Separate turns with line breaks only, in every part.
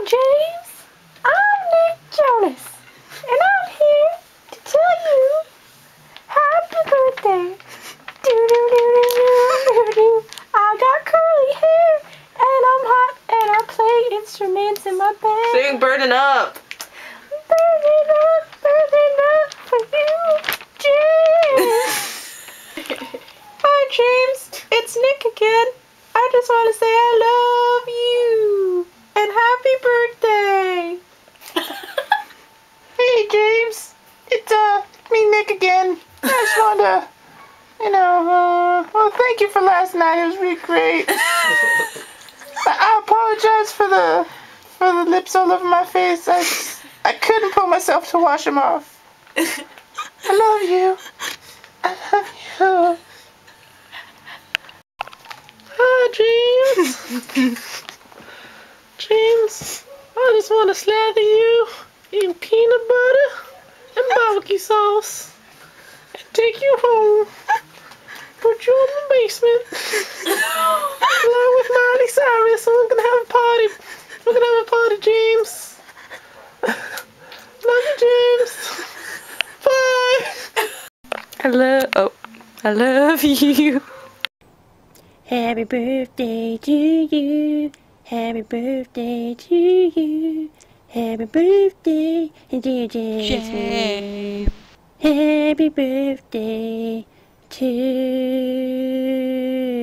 James. I'm Nick Jonas, and I'm here to tell you happy birthday. Do-do-do-do-do-do-do. I got curly hair, and I'm hot, and I play instruments in my band.
Sing Burning Up.
Burning up for you, James. Hi, James. It's Nick again. I just want to say I love you. And happy birthday!
Hey James, it's me Nick again. I just wanted to, well, thank you for last night. It was really great. I apologize for the lips all over my face. I couldn't pull myself to wash them off. I love you. I love you.
Hi, James. James, I just want to slather you in peanut butter and barbecue sauce and take you home, put you in the basement, along with Miley Cyrus, and we're gonna have a party. We're gonna have a party, James. Love you, James. Bye. I love you. Happy birthday to you. Happy birthday to you. Happy birthday, dear James. Happy birthday to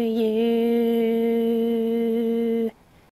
you.